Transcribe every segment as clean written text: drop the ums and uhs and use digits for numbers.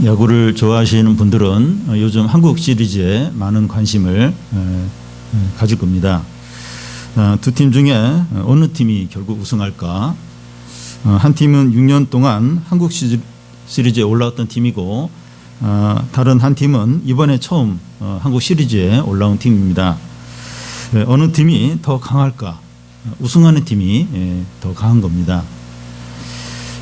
야구를 좋아하시는 분들은 요즘 한국 시리즈에 많은 관심을 가질 겁니다. 두 팀 중에 어느 팀이 결국 우승할까? 한 팀은 6년 동안 한국 시리즈에 올라왔던 팀이고, 다른 한 팀은 이번에 처음 한국 시리즈에 올라온 팀입니다. 어느 팀이 더 강할까? 우승하는 팀이 더 강한 겁니다.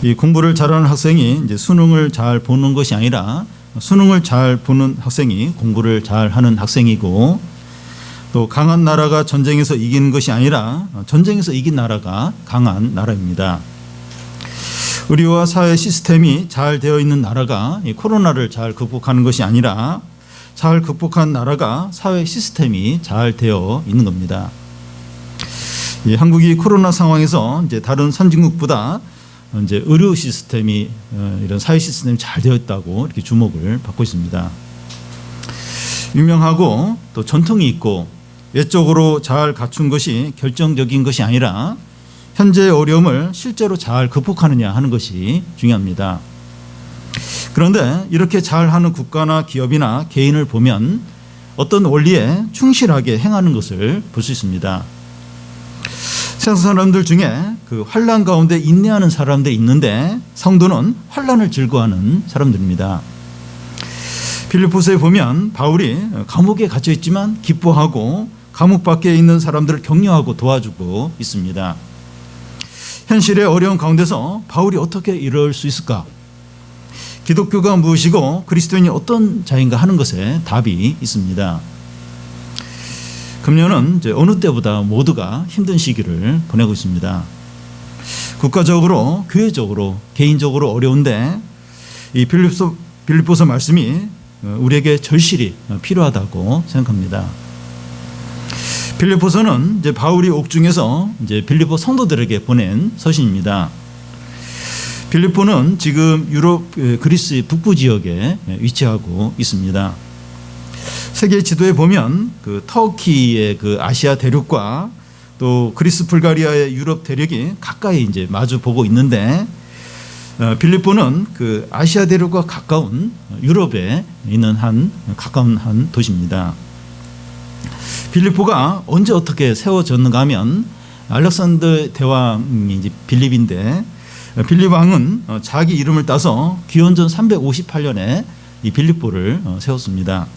이 공부를 잘하는 학생이 이제 수능을 잘 보는 것이 아니라, 수능을 잘 보는 학생이 공부를 잘하는 학생이고, 또 강한 나라가 전쟁에서 이기는 것이 아니라 전쟁에서 이긴 나라가 강한 나라입니다. 의료와 사회 시스템이 잘 되어 있는 나라가 이 코로나를 잘 극복하는 것이 아니라, 잘 극복한 나라가 사회 시스템이 잘 되어 있는 겁니다. 한국이 코로나 상황에서 이제 다른 선진국보다 이제 의료 시스템이, 이런 사회 시스템이 잘 되어 있다고 이렇게 주목을 받고 있습니다. 유명하고 또 전통이 있고 외적으로 잘 갖춘 것이 결정적인 것이 아니라, 현재의 어려움을 실제로 잘 극복하느냐 하는 것이 중요합니다. 그런데 이렇게 잘하는 국가나 기업이나 개인을 보면 어떤 원리에 충실하게 행하는 것을 볼 수 있습니다. 세상 사람들 중에 그 환난 가운데 인내하는 사람들이 있는데, 성도는 환난을 즐거워하는 사람들입니다. 빌립보서에 보면 바울이 감옥에 갇혀 있지만 기뻐하고 감옥 밖에 있는 사람들을 격려하고 도와주고 있습니다. 현실의 어려운 가운데서 바울이 어떻게 이럴 수 있을까? 기독교가 무엇이고 그리스도인이 어떤 자인가 하는 것에 답이 있습니다. 금년은 이제 어느 때보다 모두가 힘든 시기를 보내고 있습니다. 국가적으로, 교회적으로, 개인적으로 어려운데, 이 빌립보서 말씀이 우리에게 절실히 필요하다고 생각합니다. 빌립보서는 이제 바울이 옥중에서 이제 빌립보 성도들에게 보낸 서신입니다. 빌립보는 지금 유럽 그리스 북부 지역에 위치하고 있습니다. 세계 지도에 보면 그 터키의 그 아시아 대륙과 또 그리스 불가리아의 유럽 대륙이 가까이 이제 마주 보고 있는데, 빌립보는 그 아시아 대륙과 가까운 유럽에 있는 가까운 한 도시입니다. 빌립보가 언제 어떻게 세워졌는가 하면, 알렉산더 대왕이 이제 빌립인데, 빌립 왕은 자기 이름을 따서 기원전 358년에 이 빌립보를 세웠습니다.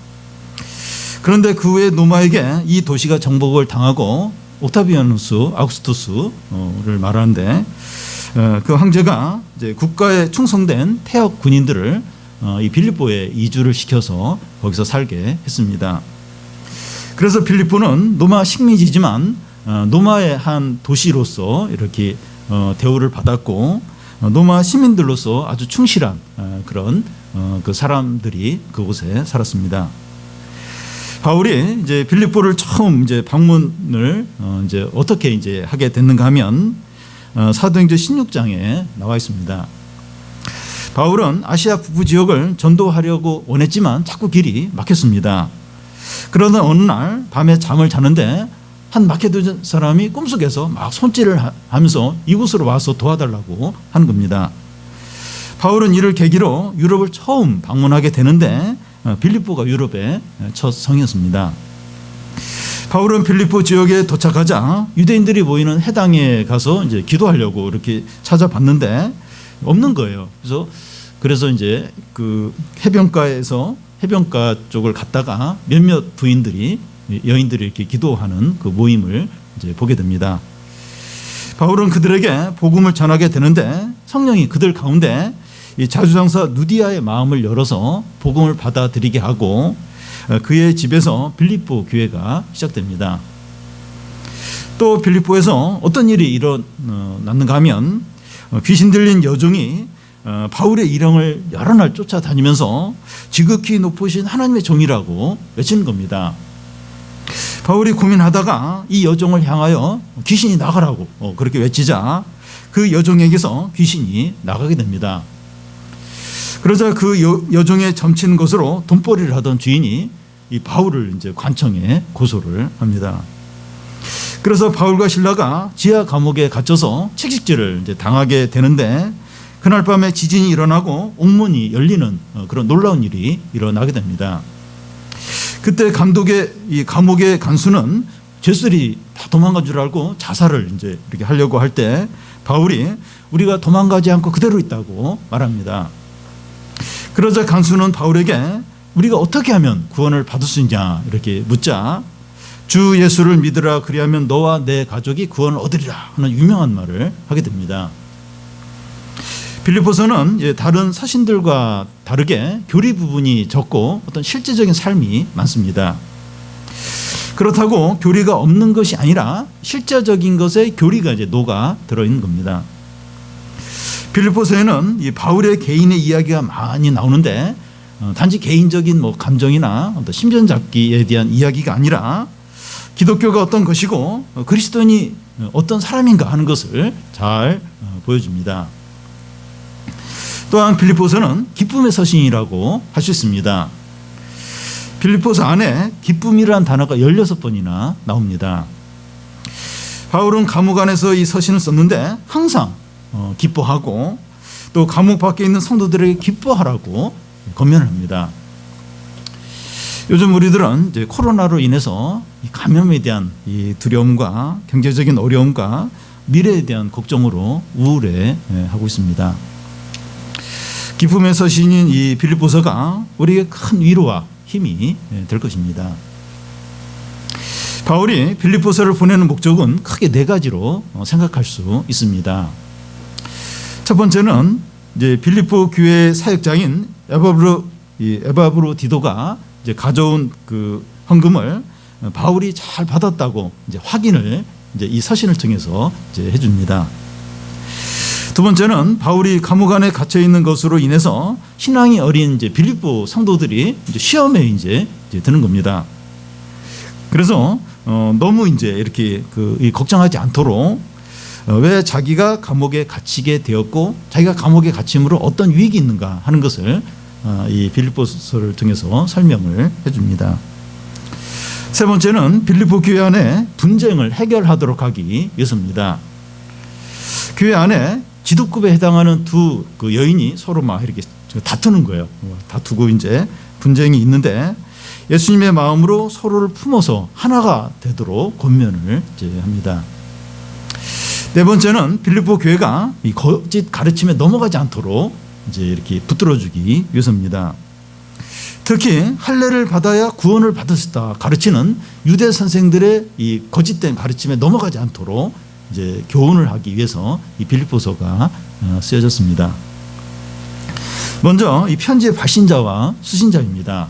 그런데 그 후에 로마에게 이 도시가 정복을 당하고, 옥타비아누스 아우구스투스를 말하는데, 그 황제가 이제 국가에 충성된 태역 군인들을 이 빌립보에 이주를 시켜서 거기서 살게 했습니다. 그래서 빌립보는 로마 식민지지만 로마의 한 도시로서 이렇게 대우를 받았고, 로마 시민들로서 아주 충실한 그런 그 사람들이 그곳에 살았습니다. 바울이 이제 빌립보를 처음 이제 방문을 이제 어떻게 이제 하게 됐는가 하면, 사도행전 16장에 나와 있습니다. 바울은 아시아 북부 지역을 전도하려고 원했지만 자꾸 길이 막혔습니다. 그러던 어느 날 밤에 잠을 자는데 한 마케도니아 사람이 꿈속에서 막 손질을 하면서 이곳으로 와서 도와달라고 하는 겁니다. 바울은 이를 계기로 유럽을 처음 방문하게 되는데, 빌립보가 유럽의 첫 성이었습니다. 바울은 빌립보 지역에 도착하자 유대인들이 모이는 해당에 가서 이제 기도하려고 이렇게 찾아봤는데 없는 거예요. 그래서 이제 그 해변가 쪽을 갔다가 몇몇 여인들이 이렇게 기도하는 그 모임을 이제 보게 됩니다. 바울은 그들에게 복음을 전하게 되는데, 성령이 그들 가운데 이 자주장사 누디아의 마음을 열어서 복음을 받아들이게 하고, 그의 집에서 빌립보 교회가 시작됩니다. 또 빌립보에서 어떤 일이 일어났는가 하면, 귀신 들린 여종이 바울의 일행을 여러 날 쫓아다니면서 지극히 높으신 하나님의 종이라고 외치는 겁니다. 바울이 고민하다가 이 여종을 향하여 귀신이 나가라고 그렇게 외치자 그 여종에게서 귀신이 나가게 됩니다. 그러자 그 여종의 점치는 것으로 돈벌이를 하던 주인이 이 바울을 이제 관청에 고소를 합니다. 그래서 바울과 실라가 지하 감옥에 갇혀서 채식질을 이제 당하게 되는데, 그날 밤에 지진이 일어나고 옥문이 열리는 그런 놀라운 일이 일어나게 됩니다. 그때 이 감옥의 간수는 죄수들이 다 도망간 줄 알고 자살을 이제 이렇게 하려고 할 때 바울이 우리가 도망가지 않고 그대로 있다고 말합니다. 그러자 간수는 바울에게 우리가 어떻게 하면 구원을 받을 수 있냐 이렇게 묻자 주 예수를 믿으라 그리하면 너와 내 가족이 구원을 얻으리라 하는 유명한 말을 하게 됩니다. 빌립보서는 다른 서신들과 다르게 교리 부분이 적고 어떤 실제적인 삶이 많습니다. 그렇다고 교리가 없는 것이 아니라 실제적인 것에 교리가 이제 녹아 들어있는 겁니다. 빌립보서에는 이 바울의 개인의 이야기가 많이 나오는데 단지 개인적인 감정이나 어떤 심전잡기에 대한 이야기가 아니라 기독교가 어떤 것이고 그리스도인이 어떤 사람인가 하는 것을 잘 보여줍니다. 또한 빌립보서는 기쁨의 서신이라고 할 수 있습니다. 빌립보서 안에 기쁨이라는 단어가 16번이나 나옵니다. 바울은 감옥 안에서 이 서신을 썼는데 항상 기뻐하고 또 감옥 밖에 있는 성도들에게 기뻐하라고 권면을 합니다. 요즘 우리들은 이제 코로나로 인해서 이 감염에 대한 이 두려움과 경제적인 어려움과 미래에 대한 걱정으로 우울해하고 있습니다. 기쁨의 서신인 이 빌립보서가 우리에게 큰 위로와 힘이 될 것입니다. 바울이 빌립보서를 보내는 목적은 크게 4가지로 생각할 수 있습니다. 첫 번째는 이제 빌립보 교회 사역자인 에바브로디도가 이제 가져온 그 헌금을 바울이 잘 받았다고 이제 확인을 이제 이 서신을 통해서 이제 해줍니다. 두 번째는 바울이 감옥 안에 갇혀 있는 것으로 인해서 신앙이 어린 이제 빌립보 성도들이 이제 시험에 이제 드는 겁니다. 그래서 너무 이제 이렇게 걱정하지 않도록 왜 자기가 감옥에 갇히게 되었고 자기가 감옥에 갇힘으로 어떤 유익이 있는가 하는 것을 이 빌립보서를 통해서 설명을 해줍니다. 세 번째는 빌립보 교회 안에 분쟁을 해결하도록 하기 위해서입니다. 교회 안에 지도급에 해당하는 두 여인이 서로 막 이렇게 다투는 거예요. 다투고 이제 분쟁이 있는데 예수님의 마음으로 서로를 품어서 하나가 되도록 권면을 이제 합니다. 네 번째는 빌립보 교회가 이 거짓 가르침에 넘어가지 않도록 이제 이렇게 붙들어주기 위해서입니다. 특히 할례를 받아야 구원을 받을 수 있다 가르치는 유대 선생들의 이 거짓된 가르침에 넘어가지 않도록 이제 교훈을 하기 위해서 이 빌립보서가 쓰여졌습니다. 먼저 이 편지의 발신자와 수신자입니다.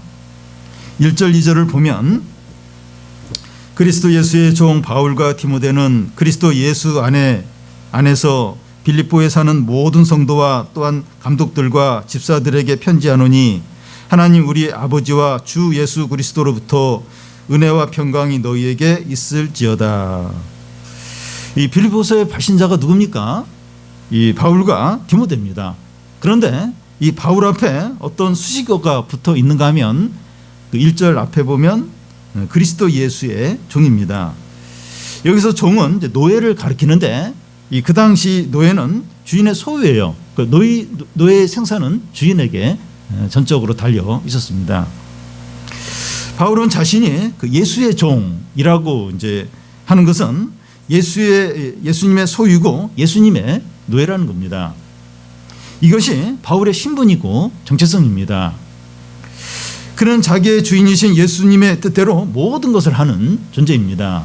1절 2절을 보면 그리스도 예수의 종 바울과 디모데는 그리스도 예수 안에서 빌립보에 사는 모든 성도와 또한 감독들과 집사들에게 편지하노니 하나님 우리 아버지와 주 예수 그리스도로부터 은혜와 평강이 너희에게 있을지어다. 이 빌립보서의 발신자가 누굽니까? 이 바울과 디모데입니다. 그런데 이 바울 앞에 어떤 수식어가 붙어 있는가 하면 1절 앞에 보면 그리스도 예수의 종입니다. 여기서 종은 이제 노예를 가리키는데 그 당시 노예는 주인의 소유예요. 노예의 생사는 주인에게 전적으로 달려 있었습니다. 바울은 자신이 예수의 종이라고 이제 하는 것은 예수님의 소유고 예수님의 노예라는 겁니다. 이것이 바울의 신분이고 정체성입니다. 그는 자기의 주인이신 예수님의 뜻대로 모든 것을 하는 존재입니다.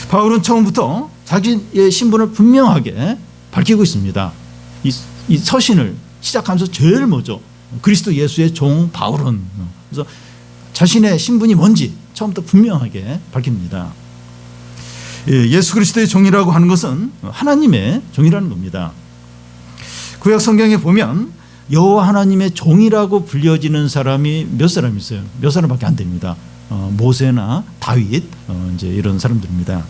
바울은 처음부터 자기의 신분을 분명하게 밝히고 있습니다. 이 서신을 시작하면서 제일 먼저 그리스도 예수의 종 바울은 그래서 자신의 신분이 뭔지 처음부터 분명하게 밝힙니다. 예수 그리스도의 종이라고 하는 것은 하나님의 종이라는 겁니다. 구약 성경에 보면 여호와 하나님의 종이라고 불려지는 사람이 몇 사람 있어요? 몇 사람밖에 안 됩니다. 모세나 다윗 이제 이런 사람들입니다.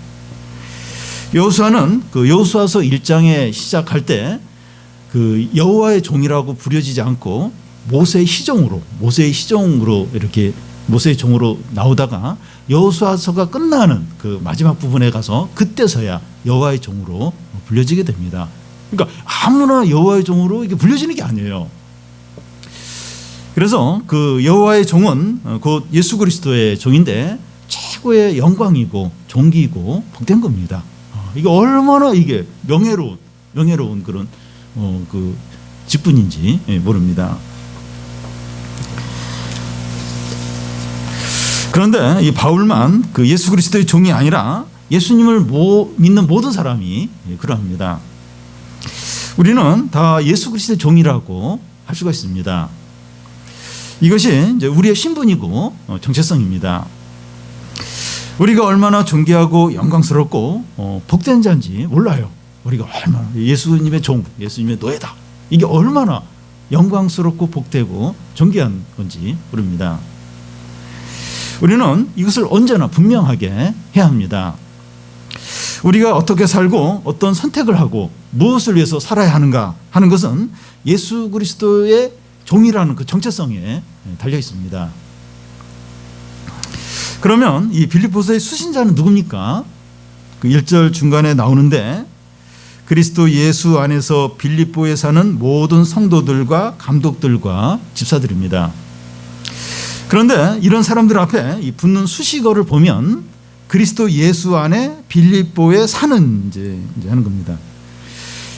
여호수아는 여호수아서 1장에 시작할 때 여호와의 종이라고 부려지지 않고 모세의 시종으로 이렇게 모세의 종으로 나오다가 여호수아서가 끝나는 마지막 부분에 가서 그때서야 여호와의 종으로 불려지게 됩니다. 그러니까 아무나 여호와의 종으로 이게 불려지는 게 아니에요. 그래서 그 여호와의 종은 곧 예수 그리스도의 종인데 최고의 영광이고 존귀이고 복된 겁니다. 이게 얼마나 이게 명예로운 그런 그 직분인지 모릅니다. 그런데 이 바울만 그 예수 그리스도의 종이 아니라 예수님을 믿는 모든 사람이 그러합니다. 우리는 다 예수 그리스도의 종이라고 할 수가 있습니다. 이것이 이제 우리의 신분이고 정체성입니다. 우리가 얼마나 존귀하고 영광스럽고 복된 자인지 몰라요. 우리가 얼마나 예수님의 종, 예수님의 노예다. 이게 얼마나 영광스럽고 복되고 존귀한 건지 모릅니다. 우리는 이것을 언제나 분명하게 해야 합니다. 우리가 어떻게 살고 어떤 선택을 하고 무엇을 위해서 살아야 하는가 하는 것은 예수 그리스도의 종이라는 그 정체성에 달려 있습니다. 그러면 이 빌립보서의 수신자는 누굽니까? 그 1절 중간에 나오는데 그리스도 예수 안에서 빌립보에 사는 모든 성도들과 감독들과 집사들입니다. 그런데 이런 사람들 앞에 이 붙는 수식어를 보면 그리스도 예수 안에 빌립보에 사는 이제 하는 겁니다.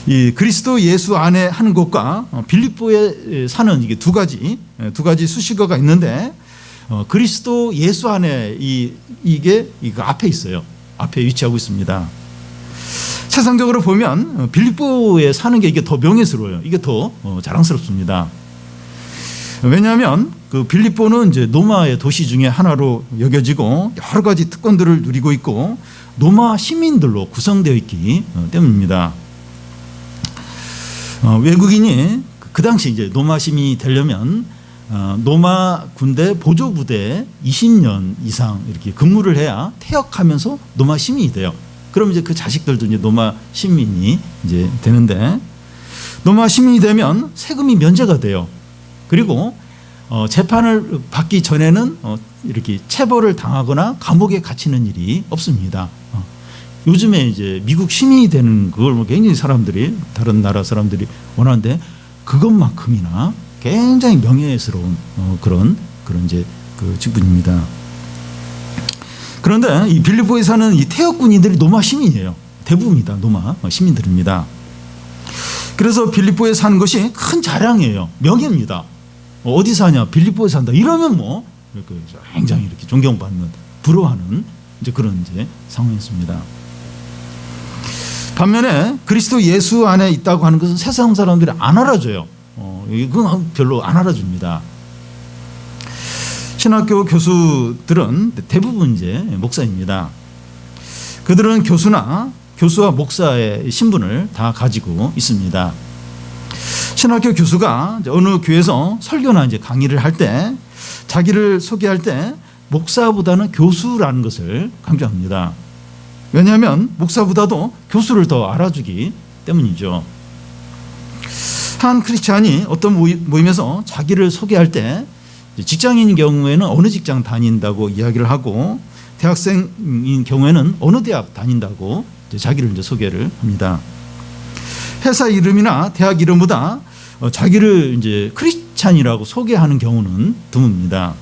이 그리스도 예수 안에 하는 것과 빌립보에 사는 이게 두 가지 수식어가 있는데 그리스도 예수 안에 이게 이거 앞에 있어요. 앞에 위치하고 있습니다. 세상적으로 보면 빌립보에 사는 게 이게 더 명예스러워요. 이게 더 자랑스럽습니다. 왜냐하면 그 빌립보는 이제 로마의 도시 중에 하나로 여겨지고 여러 가지 특권들을 누리고 있고 로마 시민들로 구성되어 있기 때문입니다. 외국인이 그 당시 이제 로마 시민이 되려면 로마 군대 보조부대에 20년 이상 이렇게 근무를 해야 퇴역하면서 로마 시민이 돼요. 그럼 이제 그 자식들도 이제 로마 시민이 이제 되는데 로마 시민이 되면 세금이 면제가 돼요. 그리고 재판을 받기 전에는 이렇게 체벌을 당하거나 감옥에 갇히는 일이 없습니다. 요즘에 이제 미국 시민이 되는 그걸 굉장히 사람들이 다른 나라 사람들이 원하는데 그것만큼이나 굉장히 명예스러운 그런 이제 그 직분입니다. 그런데 이 빌립보에 사는 이 태역군인들이 로마 시민이에요. 대부분이다 로마 시민들입니다. 그래서 빌립보에 사는 것이 큰 자랑이에요. 명예입니다. 어디 사냐? 빌립보에 산다. 이러면 뭐 굉장히 이렇게 존경받는, 부러워하는 이제 그런 이제 상황이었습니다. 반면에 그리스도 예수 안에 있다고 하는 것은 세상 사람들이 안 알아줘요. 이건 별로 안 알아줍니다. 신학교 교수들은 대부분 이제 목사입니다. 그들은 교수와 목사의 신분을 다 가지고 있습니다. 신학교 교수가 어느 교회에서 설교나 이제 강의를 할 때 자기를 소개할 때 목사보다는 교수라는 것을 강조합니다. 왜냐하면 목사보다도 교수를 더 알아주기 때문이죠. 한 크리스찬이 어떤 모임에서 자기를 소개할 때 직장인인 경우에는 어느 직장 다닌다고 이야기를 하고 대학생인 경우에는 어느 대학 다닌다고 자기를 이제 소개를 합니다. 회사 이름이나 대학 이름보다 자기를 이제 크리스찬이라고 소개하는 경우는 드뭅니다.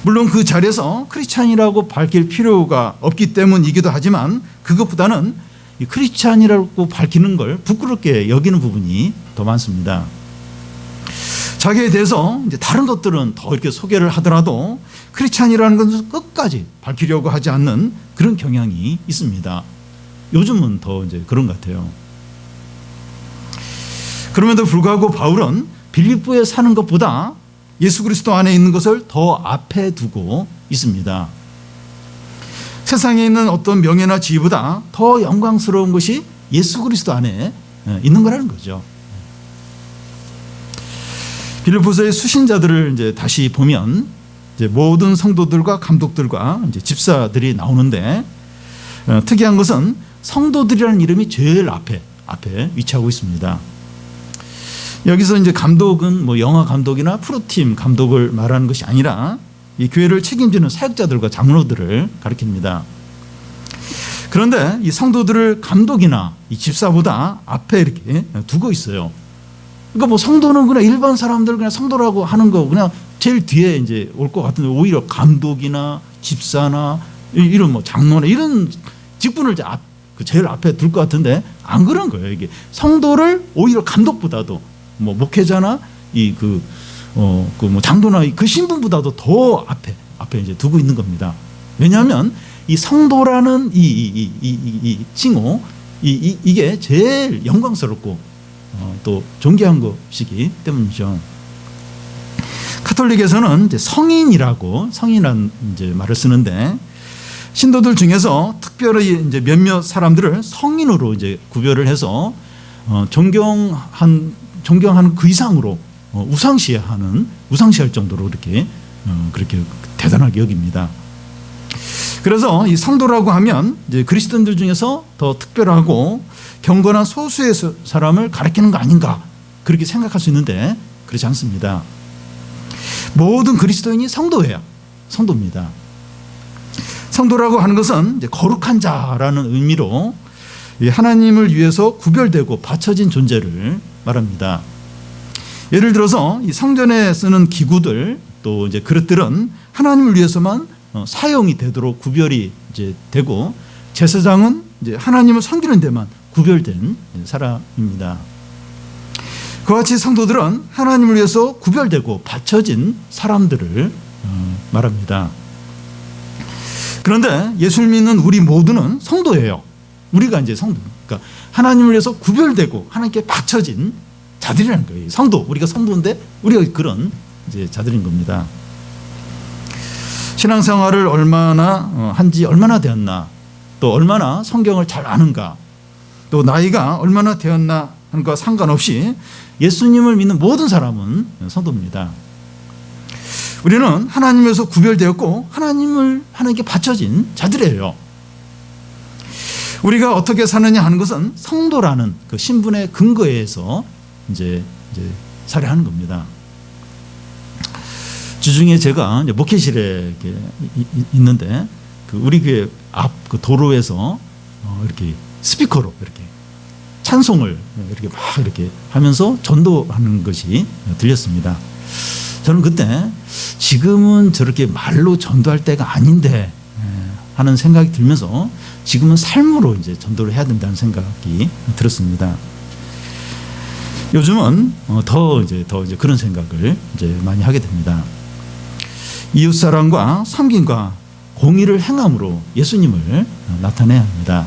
물론 그 자리에서 크리스찬이라고 밝힐 필요가 없기 때문이기도 하지만 그것보다는 이 크리스찬이라고 밝히는 걸 부끄럽게 여기는 부분이 더 많습니다. 자기에 대해서 이제 다른 것들은 더 이렇게 소개를 하더라도 크리스찬이라는 것은 끝까지 밝히려고 하지 않는 그런 경향이 있습니다. 요즘은 더 이제 그런 것 같아요. 그럼에도 불구하고 바울은 빌립보에 사는 것보다 예수 그리스도 안에 있는 것을 더 앞에 두고 있습니다. 세상에 있는 어떤 명예나 지위보다 더 영광스러운 것이 예수 그리스도 안에 있는 거라는 거죠. 빌립보서의 수신자들을 이제 다시 보면 이제 모든 성도들과 감독들과 이제 집사들이 나오는데 특이한 것은 성도들이라는 이름이 제일 앞에 위치하고 있습니다. 여기서 이제 감독은 뭐 영화 감독이나 프로팀 감독을 말하는 것이 아니라 이 교회를 책임지는 사역자들과 장로들을 가리킵니다. 그런데 이 성도들을 감독이나 이 집사보다 앞에 이렇게 두고 있어요. 그러니까 뭐 성도는 그냥 일반 사람들 그냥 성도라고 하는 거 그냥 제일 뒤에 이제 올 것 같은데 오히려 감독이나 집사나 이런 뭐 장로나 이런 직분을 제일 앞에 둘 것 같은데 안 그런 거예요. 이게 성도를 오히려 감독보다도 뭐 목회자나 뭐 장로나 그 신분보다도 더 앞에 이제 두고 있는 겁니다. 왜냐하면 이 성도라는 이 칭호 이게 제일 영광스럽고 또 존귀한 것이기 때문이죠. 카톨릭에서는 이제 성인이란 이제 말을 쓰는데 신도들 중에서 특별히 이제 몇몇 사람들을 성인으로 이제 구별을 해서 존경하는 그 이상으로 우상시할 정도로 이렇게 그렇게 대단하게 여깁니다. 그래서 이 성도라고 하면 이제 그리스도인들 중에서 더 특별하고 경건한 소수의 사람을 가리키는 거 아닌가 그렇게 생각할 수 있는데 그렇지 않습니다. 모든 그리스도인이 성도입니다. 성도라고 하는 것은 이제 거룩한 자라는 의미로 하나님을 위해서 구별되고 바쳐진 존재를 말합니다. 예를 들어서 이 성전에 쓰는 기구들 또 이제 그릇들은 하나님을 위해서만 사용이 되도록 구별이 이제 되고 제사장은 이제 하나님을 섬기는 데만 구별된 사람입니다. 그와 같이 성도들은 하나님을 위해서 구별되고 바쳐진 사람들을 말합니다. 그런데 예수를 믿는 우리 모두는 성도예요. 우리가 이제 성도. 그러니까 하나님을 위해서 구별되고 하나님께 바쳐진 자들이라는 거예요. 성도. 우리가 성도인데 우리가 그런 이제 자들인 겁니다. 신앙생활을 얼마나 한지 얼마나 되었나, 또 얼마나 성경을 잘 아는가, 또 나이가 얼마나 되었나 하는 것과 상관없이 예수님을 믿는 모든 사람은 성도입니다. 우리는 하나님에서 구별되었고 하나님께 바쳐진 자들이에요. 우리가 어떻게 사느냐 하는 것은 성도라는 그 신분의 근거에 의해서 이제 살아가는 겁니다. 주중에 제가 이제 목회실에 있는데 우리 교회 앞 그 도로에서 이렇게 스피커로 이렇게 찬송을 이렇게 막 이렇게 하면서 전도하는 것이 들렸습니다. 저는 그때 지금은 저렇게 말로 전도할 때가 아닌데 하는 생각이 들면서 지금은 삶으로 이제 전도를 해야 된다는 생각이 들었습니다. 요즘은 더 이제 그런 생각을 이제 많이 하게 됩니다. 이웃사랑과 섬김과 공의를 행함으로 예수님을 나타내야 합니다.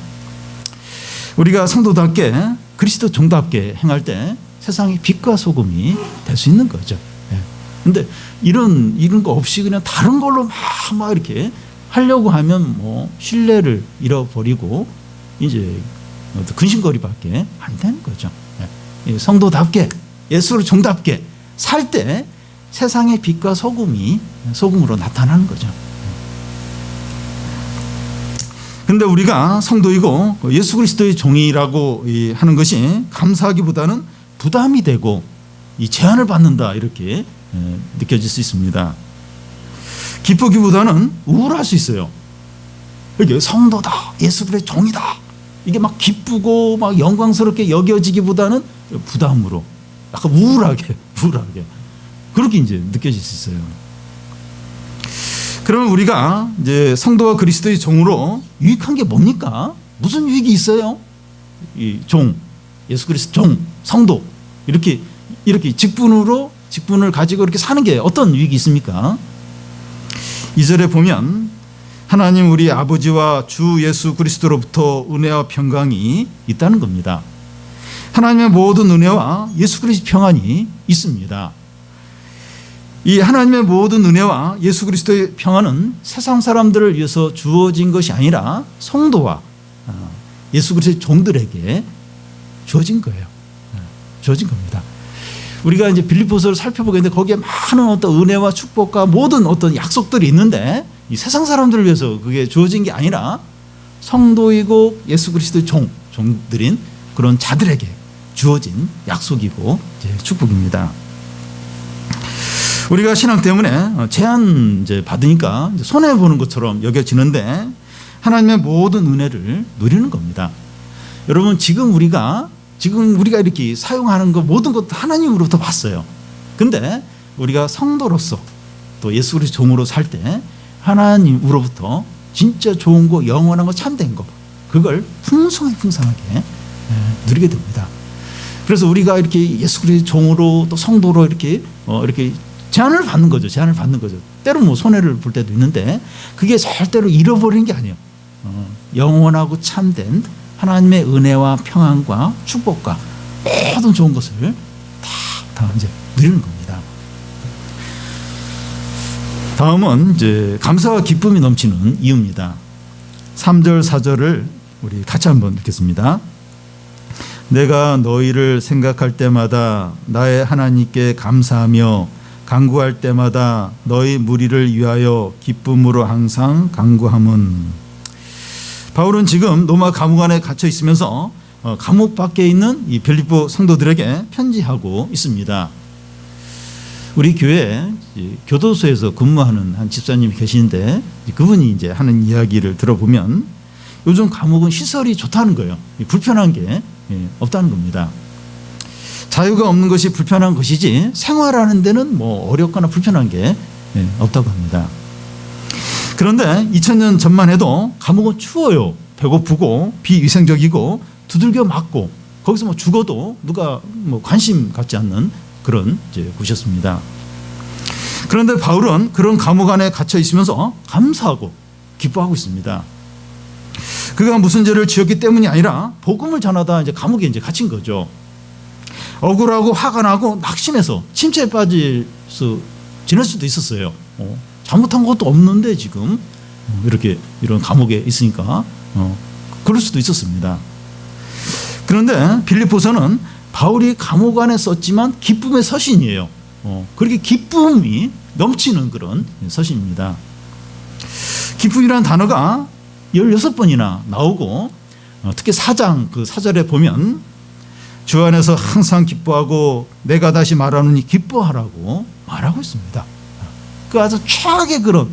우리가 성도답게 그리스도 종답게 행할 때 세상의 빛과 소금이 될 수 있는 거죠. 그런데 이런 거 없이 그냥 다른 걸로 막 이렇게 하려고 하면 뭐 신뢰를 잃어버리고 이제 근심거리밖에 안 되는 거죠. 성도답게 예수를 종답게 살 때 세상의 빛과 소금으로 나타나는 거죠. 그런데 우리가 성도이고 예수 그리스도의 종이라고 하는 것이 감사하기보다는 부담이 되고 이 제한을 받는다 이렇게 느껴질 수 있습니다. 기쁘기보다는 우울할 수 있어요. 이게 성도다, 예수 그리스도의 종이다, 이게 막 기쁘고 막 영광스럽게 여겨지기보다는 부담으로 약간 우울하게 그렇게 이제 느껴질 수 있어요. 그러면 우리가 이제 성도와 그리스도의 종으로 유익한 게 뭡니까? 무슨 유익이 있어요? 이 종, 예수 그리스도 종, 성도 이렇게 직분을 가지고 이렇게 사는 게 어떤 유익이 있습니까? 2절에 보면 하나님 우리 아버지와 주 예수 그리스도로부터 은혜와 평강이 있다는 겁니다. 하나님의 모든 은혜와 예수 그리스도 평안이 있습니다. 이 하나님의 모든 은혜와 예수 그리스도의 평안은 세상 사람들을 위해서 주어진 것이 아니라 성도와 예수 그리스도의 종들에게 주어진 거예요. 주어진 겁니다. 우리가 이제 빌립보서를 살펴보겠는데 거기에 많은 어떤 은혜와 축복과 모든 어떤 약속들이 있는데 이 세상 사람들을 위해서 그게 주어진 게 아니라 성도이고 예수 그리스도의 종들인 그런 자들에게 주어진 약속이고 이제 축복입니다. 우리가 신앙 때문에 제한 이제 받으니까 손해 보는 것처럼 여겨지는데 하나님의 모든 은혜를 누리는 겁니다. 여러분, 지금 우리가 이렇게 사용하는 것 모든 것도 하나님으로부터 봤어요. 근데 우리가 성도로서 또 예수 그리스도 종으로 살 때 하나님으로부터 진짜 좋은 거, 영원한 거, 참된 거, 그걸 풍성하게 누리게 됩니다. 그래서 우리가 이렇게 예수 그리스도 종으로 또 성도로 이렇게 제한을 받는 거죠. 때로 뭐 손해를 볼 때도 있는데 그게 절대로 잃어버리는 게 아니에요. 영원하고 참된 하나님의 은혜와 평안과 축복과 모든 좋은 것을 다 이제 누리는 겁니다. 다음은 이제 감사와 기쁨이 넘치는 이유입니다. 3절 4절을 우리 같이 한번 읽겠습니다. 내가 너희를 생각할 때마다 나의 하나님께 감사하며 간구할 때마다 너희 무리를 위하여 기쁨으로 항상 간구함은. 바울은 지금 로마 감옥 안에 갇혀 있으면서 감옥 밖에 있는 이 빌립보 성도들에게 편지하고 있습니다. 우리 교회 교도소에서 근무하는 한 집사님이 계시는데 그분이 이제 하는 이야기를 들어보면 요즘 감옥은 시설이 좋다는 거예요. 불편한 게 없다는 겁니다. 자유가 없는 것이 불편한 것이지 생활하는 데는 뭐 어렵거나 불편한 게 없다고 합니다. 그런데 2000년 전만 해도 감옥은 추워요. 배고프고 비위생적이고 두들겨 맞고 거기서 뭐 죽어도 누가 뭐 관심 갖지 않는 그런 이제 곳이었습니다. 그런데 바울은 그런 감옥 안에 갇혀 있으면서 감사하고 기뻐하고 있습니다. 그가 무슨 죄를 지었기 때문이 아니라 복음을 전하다 이제 감옥에 이제 갇힌 거죠. 억울하고 화가 나고 낙심해서 침체에 지낼 수도 있었어요. 잘못한 것도 없는데 지금 이런 감옥에 있으니까 그럴 수도 있었습니다. 그런데 빌립보서는 바울이 감옥 안에 썼지만 기쁨의 서신이에요. 그렇게 기쁨이 넘치는 그런 서신입니다. 기쁨이라는 단어가 16번이나 나오고 특히 4장 그 4절에 보면 주 안에서 항상 기뻐하고 내가 다시 말하노니 기뻐하라고 말하고 있습니다. 그 아주 최악의 그런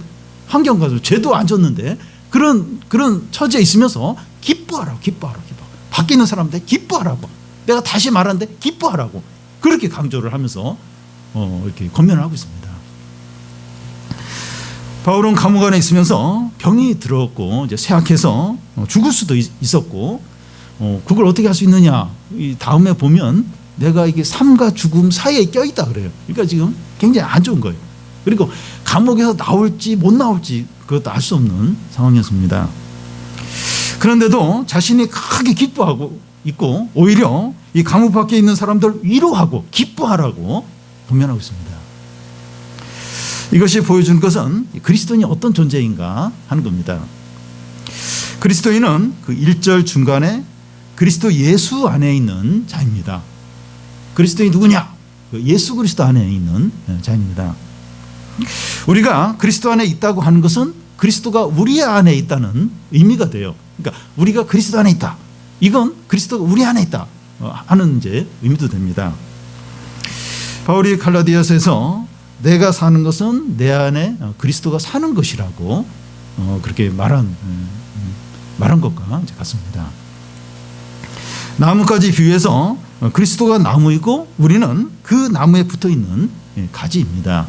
환경 가지고 죄도 안 졌는데 그런 처지에 있으면서 기뻐하라고 밖에 있는 사람한테 기뻐하라고 내가 다시 말하는데 기뻐하라고 그렇게 강조를 하면서 이렇게 권면을 하고 있습니다. 바울은 감옥 안에 있으면서 병이 들었고 이제 쇠약해서 죽을 수도 있었고 그걸 어떻게 할 수 있느냐? 이 다음에 보면 내가 이게 삶과 죽음 사이에 껴있다 그래요. 그러니까 지금 굉장히 안 좋은 거예요. 그리고 감옥에서 나올지 못 나올지 그것도 알 수 없는 상황이었습니다. 그런데도 자신이 크게 기뻐하고 있고 오히려 이 감옥 밖에 있는 사람들 위로하고 기뻐하라고 권면하고 있습니다. 이것이 보여주는 것은 그리스도인이 어떤 존재인가 하는 겁니다. 그리스도인은 그 1절 중간에 그리스도 예수 안에 있는 자입니다. 그리스도인이 누구냐? 예수 그리스도 안에 있는 자입니다. 우리가 그리스도 안에 있다고 하는 것은 그리스도가 우리 안에 있다는 의미가 돼요. 그러니까 우리가 그리스도 안에 있다. 이건 그리스도가 우리 안에 있다 하는 이제 의미도 됩니다. 바울이 갈라디아서에서 내가 사는 것은 내 안에 그리스도가 사는 것이라고 그렇게 말한 것과 같습니다. 나무까지 비유해서 그리스도가 나무이고 우리는 그 나무에 붙어 있는 가지입니다.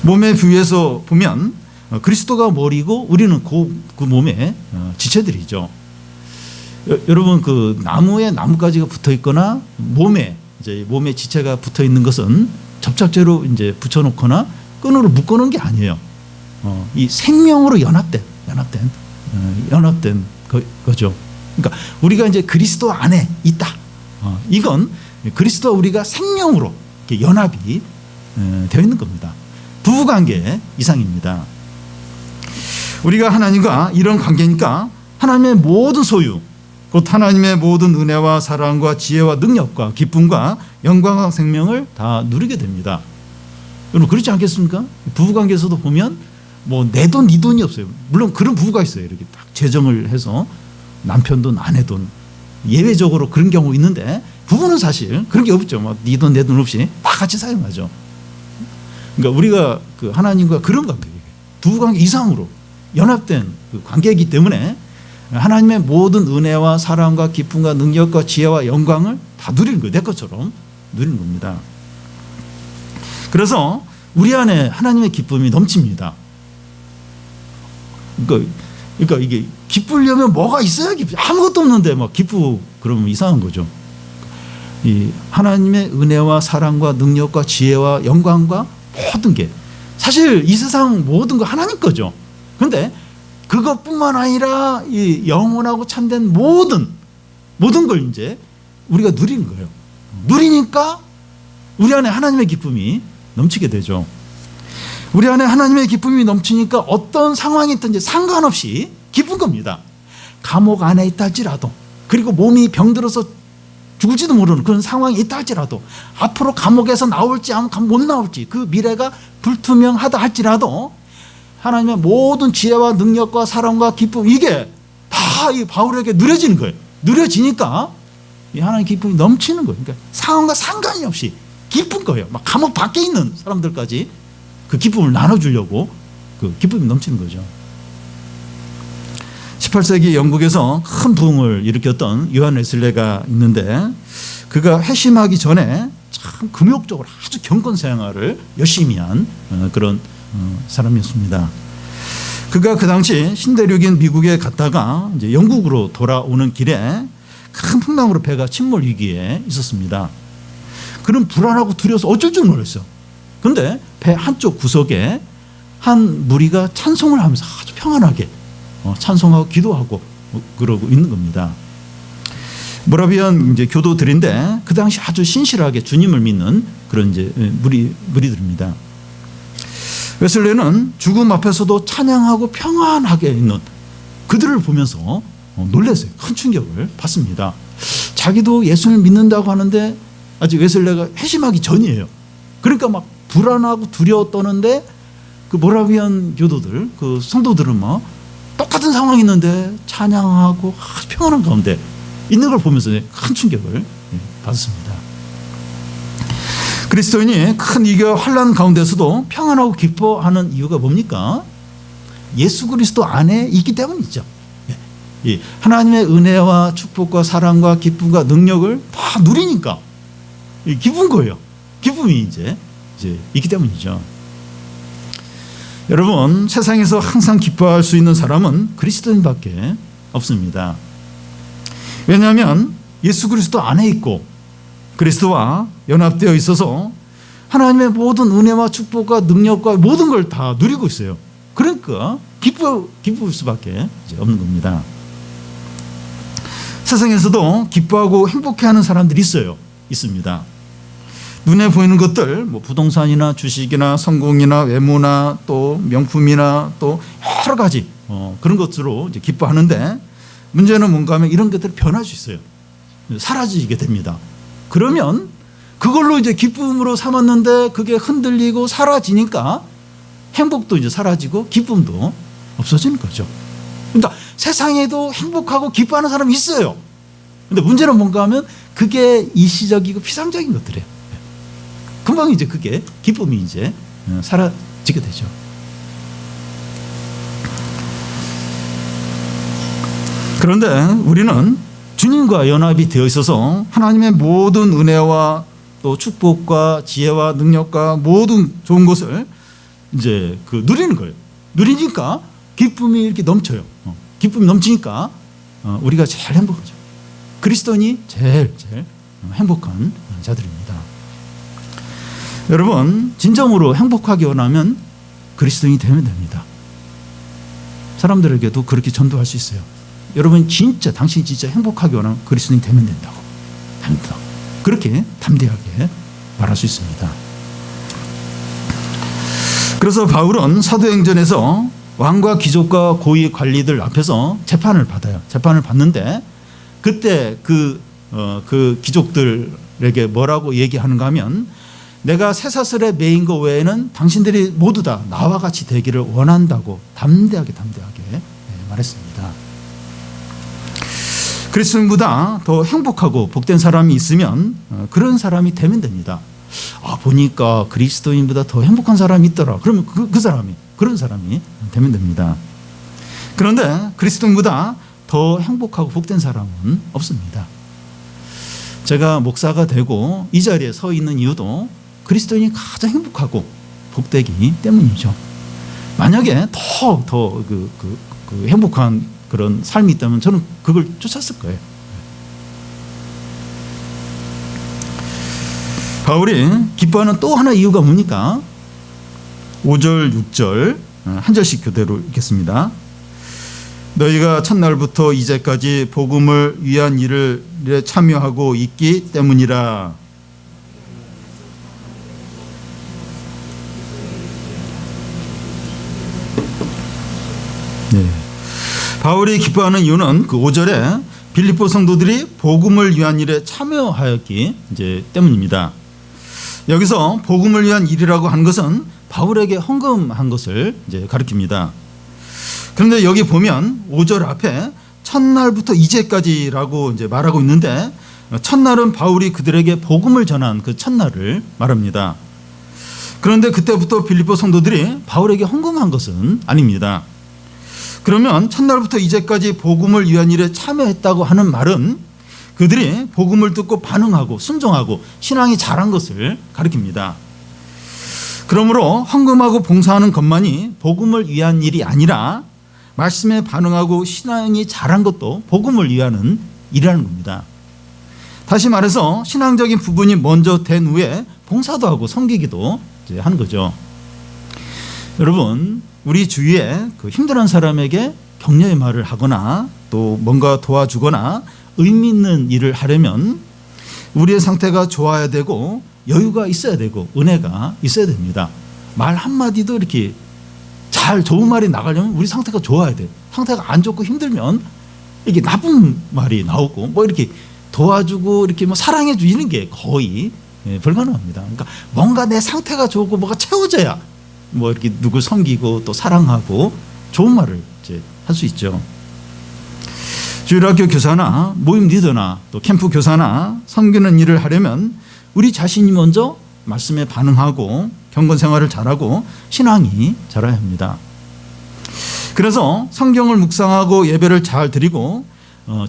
몸에 비유해서 보면 그리스도가 머리고 우리는 그 몸의 지체들이죠. 여러분 그 나무에 나뭇가지가 붙어 있거나 몸에 지체가 붙어 있는 것은 접착제로 이제 붙여놓거나 끈으로 묶어놓은 게 아니에요. 이 생명으로 연합된 거죠. 그러니까 우리가 이제 그리스도 안에 있다. 이건 그리스도와 우리가 생명으로 이렇게 연합이 되어 있는 겁니다. 부부관계 이상입니다. 우리가 하나님과 이런 관계니까 하나님의 모든 소유, 곧 하나님의 모든 은혜와 사랑과 지혜와 능력과 기쁨과 영광과 생명을 다 누리게 됩니다. 여러분 그렇지 않겠습니까? 부부관계에서도 보면 뭐 내 돈, 네 돈이 없어요. 물론 그런 부부가 있어요. 이렇게 딱 재정을 해서 남편 돈, 아내 돈 예외적으로 그런 경우 있는데 부부는 사실 그런 게 없죠. 막 네 돈, 내 돈 없이 다 같이 사용하죠. 그러니까 우리가 그 하나님과 그런 관계, 부부관계 이상으로 연합된 그 관계이기 때문에 하나님의 모든 은혜와 사랑과 기쁨과 능력과 지혜와 영광을 다 누리는 거예요. 내 것처럼 누리는 겁니다. 그래서 우리 안에 하나님의 기쁨이 넘칩니다. 그러니까 이게 기쁘려면 뭐가 있어야 기쁘. 아무것도 없는데 막 기쁘고 그러면 이상한 거죠. 이 하나님의 은혜와 사랑과 능력과 지혜와 영광과 모든 게 사실 이 세상 모든 거 하나님 거죠. 그런데 그것뿐만 아니라 이 영원하고 참된 모든 걸 이제 우리가 누리는 거예요. 누리니까 우리 안에 하나님의 기쁨이 넘치게 되죠. 우리 안에 하나님의 기쁨이 넘치니까 어떤 상황이 있든지 상관없이 기쁜 겁니다. 감옥 안에 있다 할지라도, 그리고 몸이 병들어서 죽을지도 모르는 그런 상황이 있다 할지라도, 앞으로 감옥에서 나올지 못 나올지 그 미래가 불투명하다 할지라도 하나님의 모든 지혜와 능력과 사랑과 기쁨, 이게 다 이 바울에게 누려지는 거예요. 누려지니까 이 하나님의 기쁨이 넘치는 거예요. 그러니까 상황과 상관이 없이 기쁜 거예요. 막 감옥 밖에 있는 사람들까지 그 기쁨을 나눠주려고 그 기쁨이 넘치는 거죠. 18세기 영국에서 큰 부흥을 일으켰던 요한 웨슬레가 있는데, 그가 회심하기 전에 참 금욕적으로 아주 경건 생활을 열심히 한 그런 사람이었습니다. 그가 그 당시 신대륙인 미국에 갔다가 이제 영국으로 돌아오는 길에 큰 풍랑으로 배가 침몰 위기에 있었습니다. 그는 불안하고 두려워서 어쩔 줄 몰랐어요. 그런데 배 한쪽 구석에 한 무리가 찬송을 하면서 아주 평안하게 찬송하고 기도하고 그러고 있는 겁니다. 모라비안 이제 교도들인데 그 당시 아주 신실하게 주님을 믿는 그런 이제 무리들입니다. 웨슬레는 죽음 앞에서도 찬양하고 평안하게 있는 그들을 보면서 놀랐어요. 큰 충격을 받습니다. 자기도 예수를 믿는다고 하는데 아직 웨슬레가 회심하기 전이에요. 그러니까 막 불안하고 두려워 떠는데 그 모라비안 교도들, 그 성도들은 막 똑같은 상황이 있는데 찬양하고 아주 평안한 가운데 있는 걸 보면서 큰 충격을 받았습니다. 그리스도인이 큰 위기와 환난 가운데서도 평안하고 기뻐하는 이유가 뭡니까? 예수 그리스도 안에 있기 때문이죠. 하나님의 은혜와 축복과 사랑과 기쁨과 능력을 다 누리니까 기쁜 거예요. 기쁨이 이제 있기 때문이죠. 여러분, 세상에서 항상 기뻐할 수 있는 사람은 그리스도인밖에 없습니다. 왜냐하면 예수 그리스도 안에 있고 그리스도와 연합되어 있어서 하나님의 모든 은혜와 축복과 능력과 모든 걸 다 누리고 있어요. 그러니까 기쁠 수밖에 없는 겁니다. 세상에서도 기뻐하고 행복해하는 사람들이 있습니다. 눈에 보이는 것들, 뭐 부동산이나 주식이나 성공이나 외모나 또 명품이나 또 여러 가지 그런 것으로 이제 기뻐하는데, 문제는 뭔가 하면 이런 것들이 변할 수 있어요. 사라지게 됩니다. 그러면 그걸로 이제 기쁨으로 삼았는데 그게 흔들리고 사라지니까 행복도 이제 사라지고 기쁨도 없어지는 거죠. 그러니까 세상에도 행복하고 기뻐하는 사람이 있어요. 근데 문제는 뭔가 하면 그게 일시적이고 피상적인 것들이에요. 금방 이제 그게 기쁨이 이제 사라지게 되죠. 그런데 우리는 주님과 연합이 되어 있어서 하나님의 모든 은혜와 또 축복과 지혜와 능력과 모든 좋은 것을 이제 누리는 거예요. 누리니까 기쁨이 이렇게 넘쳐요. 기쁨이 넘치니까 우리가 제일 행복하죠. 그리스도인이 제일 행복한 자들입니다. 여러분, 진정으로 행복하기 원하면 그리스도인이 되면 됩니다. 사람들에게도 그렇게 전도할 수 있어요. 여러분, 당신이 진짜 행복하기 원하면 그리스도인이 되면 된다고. 그렇게 담대하게 말할 수 있습니다. 그래서 바울은 사도행전에서 왕과 귀족과 고위 관리들 앞에서 재판을 받아요. 재판을 받는데 그때 그 귀족들에게 뭐라고 얘기하는가 하면, 내가 쇠사슬에 매인 것 외에는 당신들이 모두 다 나와 같이 되기를 원한다고 담대하게 말했습니다. 그리스도인보다 더 행복하고 복된 사람이 있으면 그런 사람이 되면 됩니다. 보니까 그리스도인보다 더 행복한 사람이 있더라. 그러면 그런 사람이 되면 됩니다. 그런데 그리스도인보다 더 행복하고 복된 사람은 없습니다. 제가 목사가 되고 이 자리에 서 있는 이유도 그리스도인이 가장 행복하고 복되기 때문이죠. 만약에 더 행복한 그런 삶이 있다면 저는 그걸 쫓았을 거예요. 바울이 기뻐하는 또 하나 이유가 뭡니까? 5절, 6절 한 절씩 교대로 읽겠습니다. 너희가 첫날부터 이제까지 복음을 위한 일에 참여하고 있기 때문이라. 네. 바울이 기뻐하는 이유는 그 5절에 빌립보 성도들이 복음을 위한 일에 참여하였기 때문입니다. 여기서 복음을 위한 일이라고 하는 것은 바울에게 헌금한 것을 가리킵니다. 그런데 여기 보면 5절 앞에 첫날부터 이제까지라고 말하고 있는데, 첫날은 바울이 그들에게 복음을 전한 그 첫날을 말합니다. 그런데 그때부터 빌립보 성도들이 바울에게 헌금한 것은 아닙니다. 그러면 첫날부터 이제까지 복음을 위한 일에 참여했다고 하는 말은 그들이 복음을 듣고 반응하고 순종하고 신앙이 자란 것을 가리킵니다. 그러므로 헌금하고 봉사하는 것만이 복음을 위한 일이 아니라 말씀에 반응하고 신앙이 자란 것도 복음을 위하는 일이라는 겁니다. 다시 말해서 신앙적인 부분이 먼저 된 후에 봉사도 하고 섬기기도 하는 거죠. 여러분, 우리 주위에 힘들어하는 사람에게 격려의 말을 하거나 또 뭔가 도와주거나 의미 있는 일을 하려면 우리의 상태가 좋아야 되고 여유가 있어야 되고 은혜가 있어야 됩니다. 말 한마디도 이렇게 잘 좋은 말이 나가려면 우리 상태가 좋아야 돼요. 상태가 안 좋고 힘들면 이게 나쁜 말이 나오고 뭐 이렇게 도와주고 이렇게 뭐 사랑해 주는 게 거의 불가능합니다. 그러니까 뭔가 내 상태가 좋고 뭐가 채워져야 뭐 이렇게 누구 섬기고 또 사랑하고 좋은 말을 할 수 있죠. 주일학교 교사나 모임 리더나 또 캠프 교사나 섬기는 일을 하려면 우리 자신이 먼저 말씀에 반응하고 경건 생활을 잘하고 신앙이 자라야 합니다. 그래서 성경을 묵상하고 예배를 잘 드리고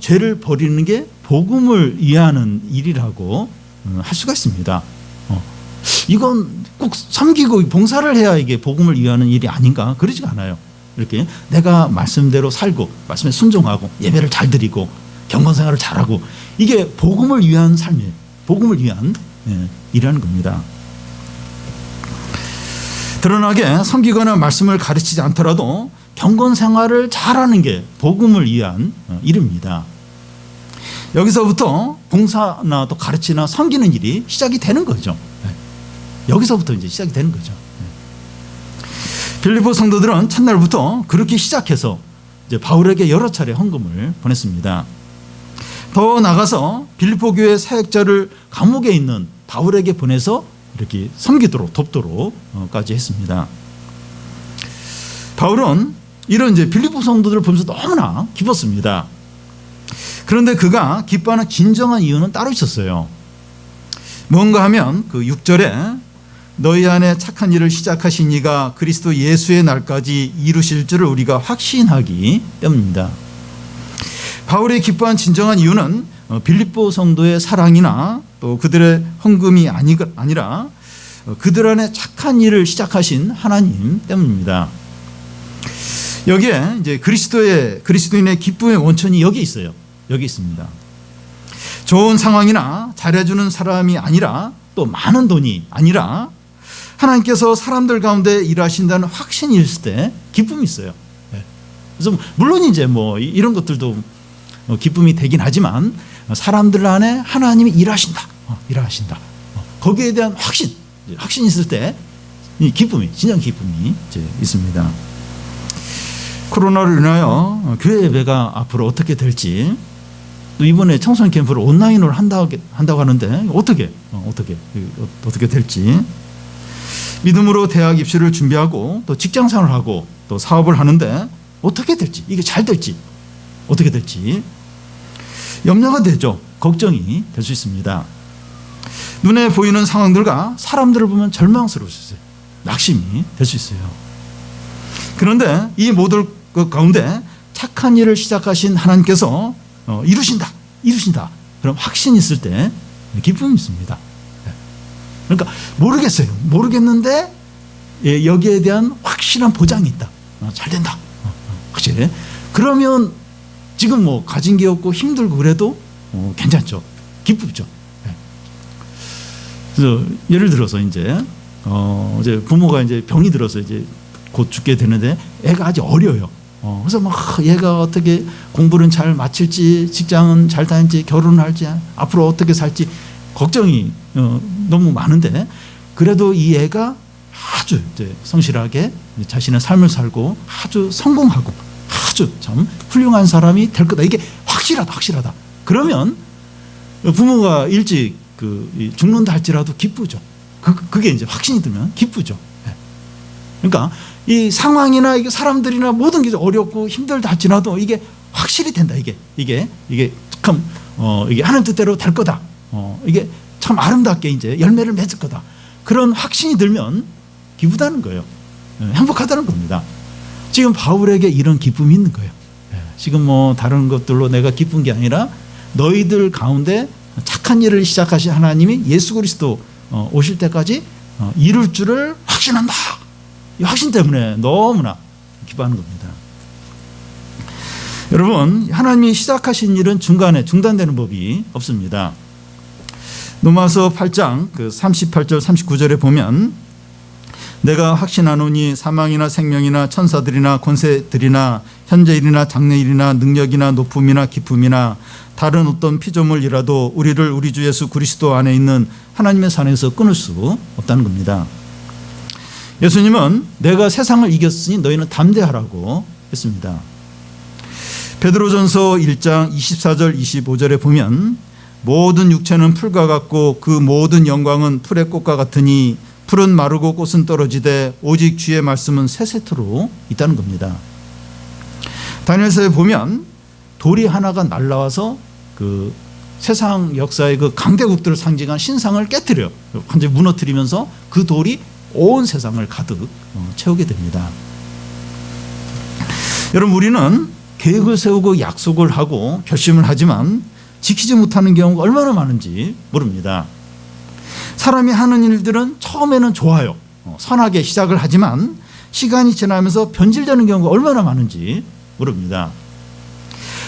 죄를 버리는 게 복음을 위하는 일이라고 할 수가 있습니다. 이건 꼭 섬기고 봉사를 해야 이게 복음을 위하는 일이 아닌가? 그러지가 않아요. 이렇게 내가 말씀대로 살고 말씀에 순종하고 예배를 잘 드리고 경건 생활을 잘하고 이게 복음을 위한 삶이에요. 복음을 위한 일이라는 겁니다. 드러나게 섬기거나 말씀을 가르치지 않더라도 경건 생활을 잘하는 게 복음을 위한 일입니다. 여기서부터 봉사나 또 가르치나 섬기는 일이 시작이 되는 거죠. 여기서부터 이제 시작이 되는 거죠. 빌립보 성도들은 첫날부터 그렇게 시작해서 이제 바울에게 여러 차례 헌금을 보냈습니다. 더 나가서 빌립보 교회 사역자를 감옥에 있는 바울에게 보내서 이렇게 섬기도록 돕도록까지 했습니다. 바울은 이런 이제 빌립보 성도들을 보면서 너무나 기뻤습니다. 그런데 그가 기뻐하는 진정한 이유는 따로 있었어요. 뭔가 하면 그 6절에 너희 안에 착한 일을 시작하신 이가 그리스도 예수의 날까지 이루실 줄을 우리가 확신하기 때문입니다. 바울이 기뻐한 진정한 이유는 빌립보 성도의 사랑이나 또 그들의 헌금이 아니라 그들 안에 착한 일을 시작하신 하나님 때문입니다. 여기에 이제 그리스도인의 기쁨의 원천이 여기 있어요. 여기 있습니다. 좋은 상황이나 잘해주는 사람이 아니라 또 많은 돈이 아니라 하나님께서 사람들 가운데 일하신다는 확신이 있을 때 기쁨이 있어요. 그래서 물론 이제 뭐 이런 것들도 기쁨이 되긴 하지만 사람들 안에 하나님이 일하신다. 거기에 대한 확신이 있을 때 이 기쁨이, 진정 기쁨이 이제 있습니다. 코로나를 인하여 교회 예배가 앞으로 어떻게 될지, 또 이번에 청소년 캠프를 온라인으로 한다고 하는데 어떻게 될지, 믿음으로 대학 입시를 준비하고 또 직장 생활을 하고 또 사업을 하는데 어떻게 될지, 이게 잘 될지, 어떻게 될지 염려가 되죠. 걱정이 될 수 있습니다. 눈에 보이는 상황들과 사람들을 보면 절망스러울 수 있어요. 낙심이 될 수 있어요. 그런데 이 모든 것 가운데 착한 일을 시작하신 하나님께서 이루신다. 그럼 확신이 있을 때 기쁨이 있습니다. 그러니까 모르겠는데 여기에 대한 확실한 보장이 있다. 잘 된다. 확실해. 그러면 지금 뭐 가진 게 없고 힘들고 그래도 괜찮죠. 기쁘죠. 그래서 예를 들어서 이제 부모가 이제 병이 들어서 이제 곧 죽게 되는데 애가 아직 어려요. 그래서 막 얘가 어떻게 공부는 잘 마칠지, 직장은 잘 다닐지, 결혼을 할지, 앞으로 어떻게 살지 걱정이 너무 많은데, 그래도 이 애가 아주 이제 성실하게 자신의 삶을 살고 아주 성공하고 아주 참 훌륭한 사람이 될 거다. 이게 확실하다. 그러면 부모가 일찍 죽는다 할지라도 기쁘죠. 그게 이제 확신이 들면 기쁘죠. 그러니까 이 상황이나 이게 사람들이나 모든 게 어렵고 힘들다 할지라도 이게 확실히 된다. 이게 참 이게 하나님 뜻대로 될 거다. 이게 참 아름답게 이제 열매를 맺을 거다. 그런 확신이 들면 기쁘다는 거예요. 행복하다는 겁니다. 지금 바울에게 이런 기쁨이 있는 거예요. 지금 뭐 다른 것들로 내가 기쁜 게 아니라 너희들 가운데 착한 일을 시작하신 하나님이 예수 그리스도 오실 때까지 이룰 줄을 확신한다. 이 확신 때문에 너무나 기뻐하는 겁니다. 여러분, 하나님이 시작하신 일은 중간에 중단되는 법이 없습니다. 로마서 8장 38절 39절에 보면 내가 확신하노니 사망이나 생명이나 천사들이나 권세들이나 현재일이나 장래일이나 능력이나 높음이나 깊음이나 다른 어떤 피조물이라도 우리를 우리 주 예수 그리스도 안에 있는 하나님의 산에서 끊을 수 없다는 겁니다. 예수님은 내가 세상을 이겼으니 너희는 담대하라고 했습니다. 베드로전서 1장 24절 25절에 보면 모든 육체는 풀과 같고 그 모든 영광은 풀의 꽃과 같으니 풀은 마르고 꽃은 떨어지되 오직 주의 말씀은 세세토록 있다는 겁니다. 다니엘서에 보면 돌이 하나가 날라와서 그 세상 역사의 그 강대국들을 상징한 신상을 깨뜨려요. 완전히 무너뜨리면서 그 돌이 온 세상을 가득 채우게 됩니다. 여러분, 우리는 계획을 세우고 약속을 하고 결심을 하지만 지키지 못하는 경우가 얼마나 많은지 모릅니다. 사람이 하는 일들은 처음에는 좋아요. 선하게 시작을 하지만 시간이 지나면서 변질되는 경우가 얼마나 많은지 모릅니다.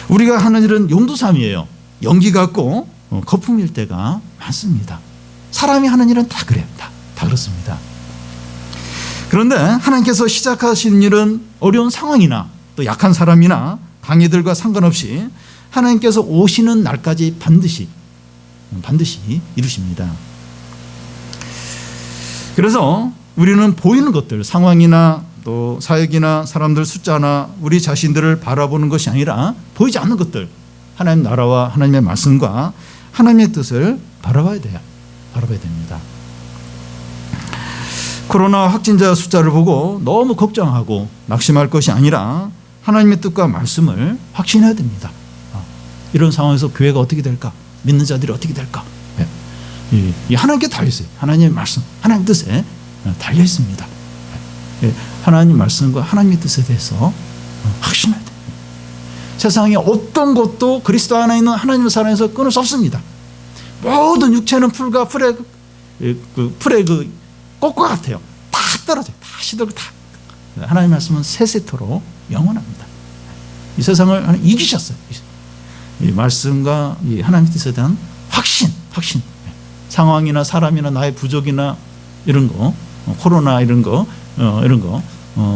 우리가 하는 일은 용두삼이에요. 연기 같고 거품일 때가 많습니다. 사람이 하는 일은 다 그래요. 다 그렇습니다. 그런데 하나님께서 시작하신 일은 어려운 상황이나 또 약한 사람이나 강의들과 상관없이 하나님께서 오시는 날까지 반드시 이루십니다. 그래서 우리는 보이는 것들, 상황이나 또 사역이나 사람들 숫자나 우리 자신들을 바라보는 것이 아니라 보이지 않는 것들, 하나님 나라와 하나님의 말씀과 하나님의 뜻을 바라봐야 됩니다. 코로나 확진자 숫자를 보고 너무 걱정하고 낙심할 것이 아니라 하나님의 뜻과 말씀을 확신해야 됩니다. 이런 상황에서 교회가 어떻게 될까? 믿는 자들이 어떻게 될까? 하나님께 달려있어요. 하나님의 말씀, 하나님 뜻에 달려 있습니다. 하나님 말씀과 하나님의 뜻에 대해서 확신해야 돼요. 세상에 어떤 것도 그리스도 안에 있는 하나님의 사랑에서 끊을 수 없습니다. 모든 육체는 풀과 풀의 그 꽃과 같아요. 다 떨어져요. 다 시들고 다. 하나님의 말씀은 세세토록 영원합니다. 이 세상을 이기셨어요. 이 말씀과 이 하나님의 뜻에 대한 확신. 상황이나 사람이나 나의 부족이나 이런 거, 코로나 이런 거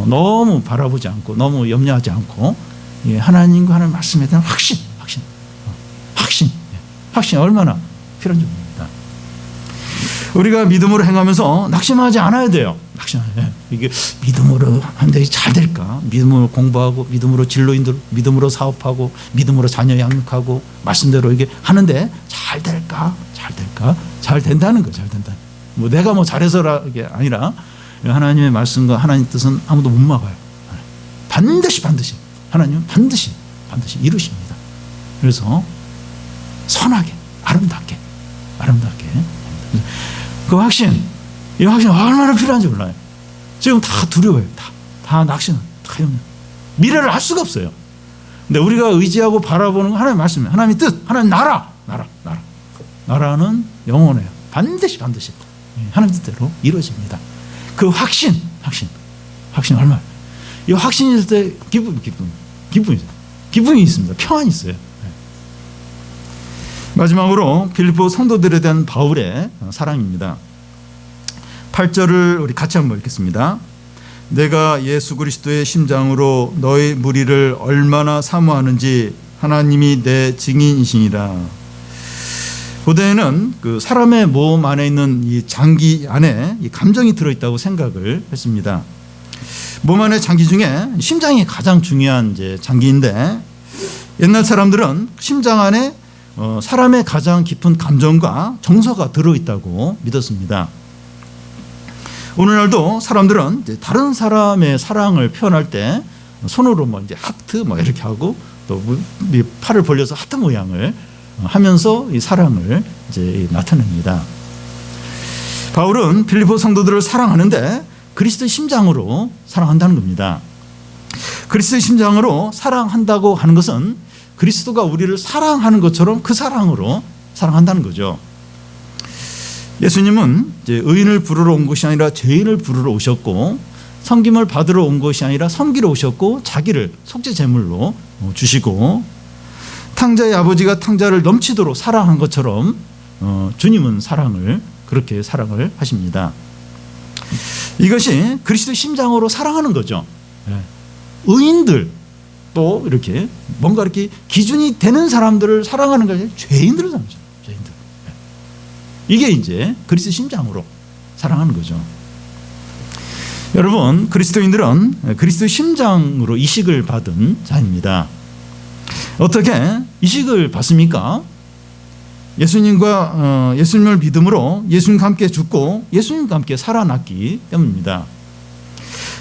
너무 바라보지 않고 너무 염려하지 않고 하나님과 하나님의 말씀에 대한 확신 얼마나 필요한지 모릅니다. 우리가 믿음으로 행하면서 낙심하지 않아야 돼요. 이게 믿음으로 하는데 잘 될까? 믿음으로 공부하고 믿음으로 진로인들 믿음으로 사업하고 믿음으로 자녀 양육하고 말씀대로 이게 하는데 잘 될까? 잘 된다는 거, 잘 된다. 뭐 내가 뭐 잘해서라 이게 아니라 하나님의 말씀과 하나님 뜻은 아무도 못 막아요. 반드시 하나님은 반드시 이루십니다. 그래서 선하게 아름답게 그 확신, 이 확신 얼마나 필요한지 몰라요. 지금 다 두려워요. 다 낙심, 다 미래를 알 수가 없어요. 근데 우리가 의지하고 바라보는 건 하나님의 말씀이에요. 하나님의 뜻, 하나님의 나라. 나라는 영원해요. 반드시 하나님 뜻대로 이루어집니다. 그 확신이 얼마나, 이 확신이 있을 때 기쁨이 있습니다. 평안이 있어요. 마지막으로 빌립보 성도들에 대한 바울의 사랑입니다. 8절을 우리 같이 한번 읽겠습니다. 내가 예수 그리스도의 심장으로 너희 무리를 얼마나 사모하는지 하나님이 내 증인이시니라. 고대에는 그 사람의 몸 안에 있는 이 장기 안에 이 감정이 들어있다고 생각을 했습니다. 몸 안의 장기 중에 심장이 가장 중요한 이제 장기인데, 옛날 사람들은 심장 안에 사람의 가장 깊은 감정과 정서가 들어있다고 믿었습니다. 오늘날도 사람들은 이제 다른 사람의 사랑을 표현할 때 손으로 뭐 이제 하트 뭐 이렇게 하고 또 팔을 벌려서 하트 모양을 하면서 이 사랑을 이제 나타냅니다. 바울은 빌립보 성도들을 사랑하는데 그리스도의 심장으로 사랑한다는 겁니다. 그리스도의 심장으로 사랑한다고 하는 것은 그리스도가 우리를 사랑하는 것처럼 그 사랑으로 사랑한다는 거죠. 예수님은 이제 의인을 부르러 온 것이 아니라 죄인을 부르러 오셨고, 섬김을 받으러 온 것이 아니라 섬기러 오셨고, 자기를 속죄 제물로 주시고, 탕자의 아버지가 탕자를 넘치도록 사랑한 것처럼 주님은 그렇게 사랑을 하십니다. 이것이 그리스도의 심장으로 사랑하는 거죠. 의인들, 또 이렇게 뭔가 이렇게 기준이 되는 사람들을 사랑하는 것이 아니라 죄인들을 사랑하죠. 죄인들. 이게 이제 그리스도의 심장으로 사랑하는 거죠. 여러분, 그리스도인들은 그리스도의 심장으로 이식을 받은 자입니다. 어떻게 이식을 받습니까? 예수님을 믿음으로 예수님과 함께 죽고 예수님과 함께 살아났기 때문입니다.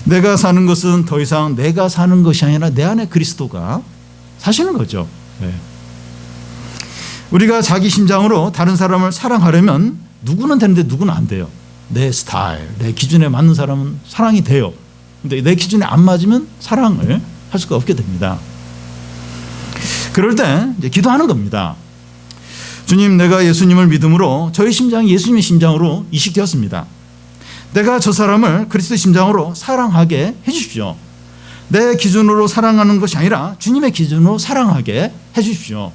내가 사는 것은 더 이상 내가 사는 것이 아니라 내 안에 그리스도가 사시는 거죠. 우리가 자기 심장으로 다른 사람을 사랑하려면 누구는 되는데 누구는 안 돼요. 내 스타일, 내 기준에 맞는 사람은 사랑이 돼요. 근데 내 기준에 안 맞으면 사랑을 할 수가 없게 됩니다. 그럴 때 이제 기도하는 겁니다. 주님, 내가 예수님을 믿음으로 저의 심장이 예수님의 심장으로 이식되었습니다. 내가 저 사람을 그리스도의 심장으로 사랑하게 해주십시오. 내 기준으로 사랑하는 것이 아니라 주님의 기준으로 사랑하게 해주십시오.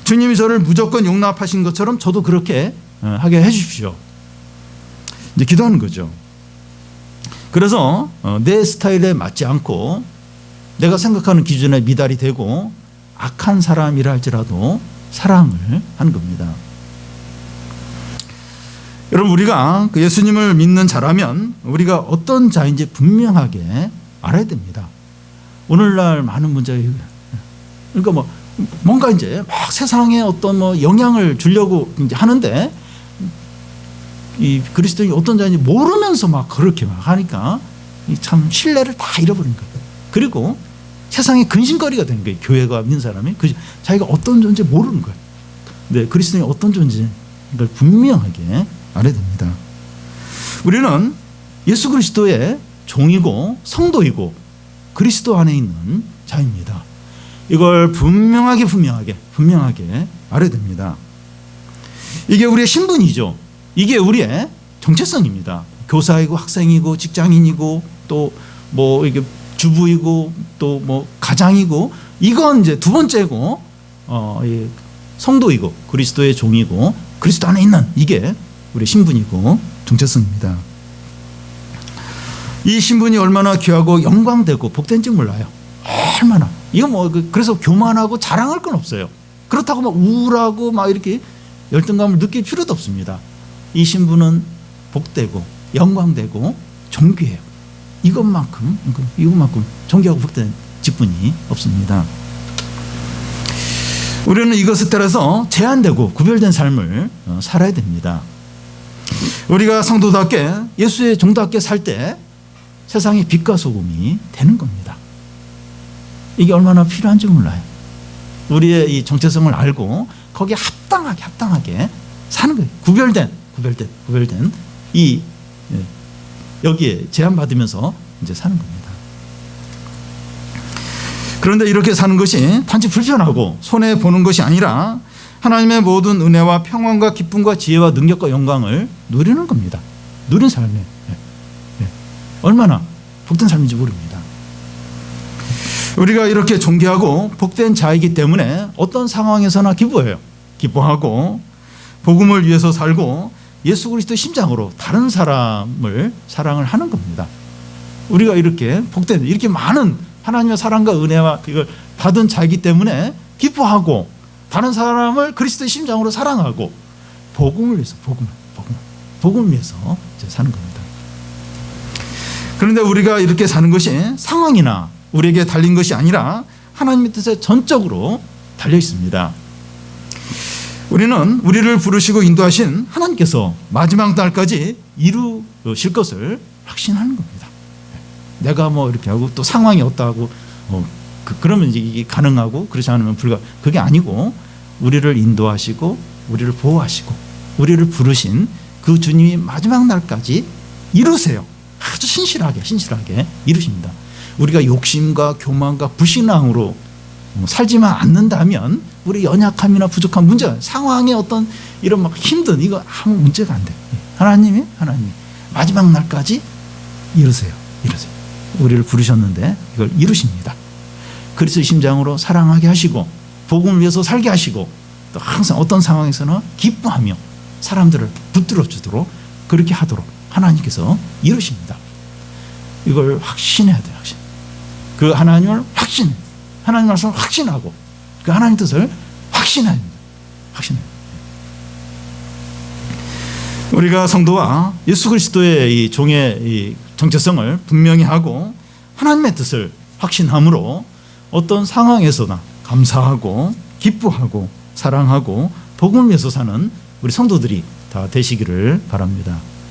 주님이 저를 무조건 용납하신 것처럼 저도 그렇게 하게 해주십시오. 이제 기도하는 거죠. 그래서 내 스타일에 맞지 않고 내가 생각하는 기준에 미달이 되고 악한 사람이라 할지라도 사랑을 하는 겁니다. 여러분, 우리가 예수님을 믿는 자라면 우리가 어떤 자인지 분명하게 알아야 됩니다. 오늘날 많은 문제, 그러니까 뭔가 이제 막 세상에 어떤 영향을 주려고 이제 하는데, 이 그리스도인이 어떤 자인지 모르면서 막 그렇게 막 하니까 참 신뢰를 다 잃어버린 거예요. 그리고 세상에 근심거리가 된 거예요. 교회가 믿는 사람이 자기가 어떤 존재 모르는 거예요. 근데 그리스도인이 어떤 존재, 이걸 분명하게 알아야 됩니다. 우리는 예수 그리스도의 종이고 성도이고 그리스도 안에 있는 자입니다. 이걸 분명하게 알아야 됩니다. 이게 우리의 신분이죠. 이게 우리의 정체성입니다. 교사이고 학생이고 직장인이고 또 이게 주부이고 또 가장이고, 이건 이제 두 번째고, 성도이고 그리스도의 종이고 그리스도 안에 있는, 이게 우리의 신분이고 정체성입니다. 이 신분이 얼마나 귀하고 영광되고 복된지 몰라요. 얼마나. 이거 그래서 교만하고 자랑할 건 없어요. 그렇다고 막 우울하고 막 이렇게 열등감을 느낄 필요도 없습니다. 이 신분은 복되고 영광되고 존귀해요. 이것만큼 존귀하고 복된 직분이 없습니다. 우리는 이것에 따라서 제한되고 구별된 삶을 살아야 됩니다. 우리가 성도답게 예수의 종답게 살 때 세상의 빛과 소금이 되는 겁니다. 이게 얼마나 필요한지 몰라요. 우리의 이 정체성을 알고 거기에 합당하게 사는 거예요. 구별된 여기에 제한받으면서 이제 사는 겁니다. 그런데 이렇게 사는 것이 단지 불편하고 손해 보는 것이 아니라 하나님의 모든 은혜와 평안과 기쁨과 지혜와 능력과 영광을 누리는 겁니다. 누린 삶이에요. 얼마나 복된 삶인지 모릅니다. 우리가 이렇게 존귀하고 복된 자이기 때문에 어떤 상황에서나 기뻐해요. 기뻐하고 복음을 위해서 살고 예수 그리스도의 심장으로 다른 사람을 사랑을 하는 겁니다. 우리가 이렇게 복된, 이렇게 많은 하나님의 사랑과 은혜와 이걸 받은 자이기 때문에 기뻐하고 다른 사람을 그리스도의 심장으로 사랑하고 복음을 위해서 복음을 위해서 사는 겁니다. 그런데 우리가 이렇게 사는 것이 상황이나 우리에게 달린 것이 아니라 하나님의 뜻에 전적으로 달려 있습니다. 우리는 우리를 부르시고 인도하신 하나님께서 마지막 날까지 이루실 것을 확신하는 겁니다. 내가 뭐 이렇게 하고 또 상황이 어떠하고 그러면 이게 가능하고 그렇지 않으면 불가. 그게 아니고 우리를 인도하시고 우리를 보호하시고 우리를 부르신 그 주님이 마지막 날까지 이루세요. 아주 신실하게 이루십니다. 우리가 욕심과 교만과 불신앙으로 살지만 않는다면 우리 연약함이나 부족한 문제가 상황의 어떤 이런 막 힘든 이거 아무 문제가 안 돼요. 하나님이 마지막 날까지 이루세요. 우리를 부르셨는데 이걸 이루십니다. 그리스도의 심장으로 사랑하게 하시고 복음을 위해서 살게 하시고 또 항상 어떤 상황에서는 기뻐하며 사람들을 붙들어 주도록 그렇게 하도록 하나님께서 이루십니다. 이걸 확신해야 돼요. 그 하나님을 하나님 말씀을 확신하고 그 하나님 뜻을 확신해야 됩니다. 우리가 성도와 예수 그리스도의 이 종의 이 정체성을 분명히 하고 하나님의 뜻을 확신함으로 어떤 상황에서나 감사하고 기뻐하고 사랑하고 복음을 위해서 사는 우리 성도들이 다 되시기를 바랍니다.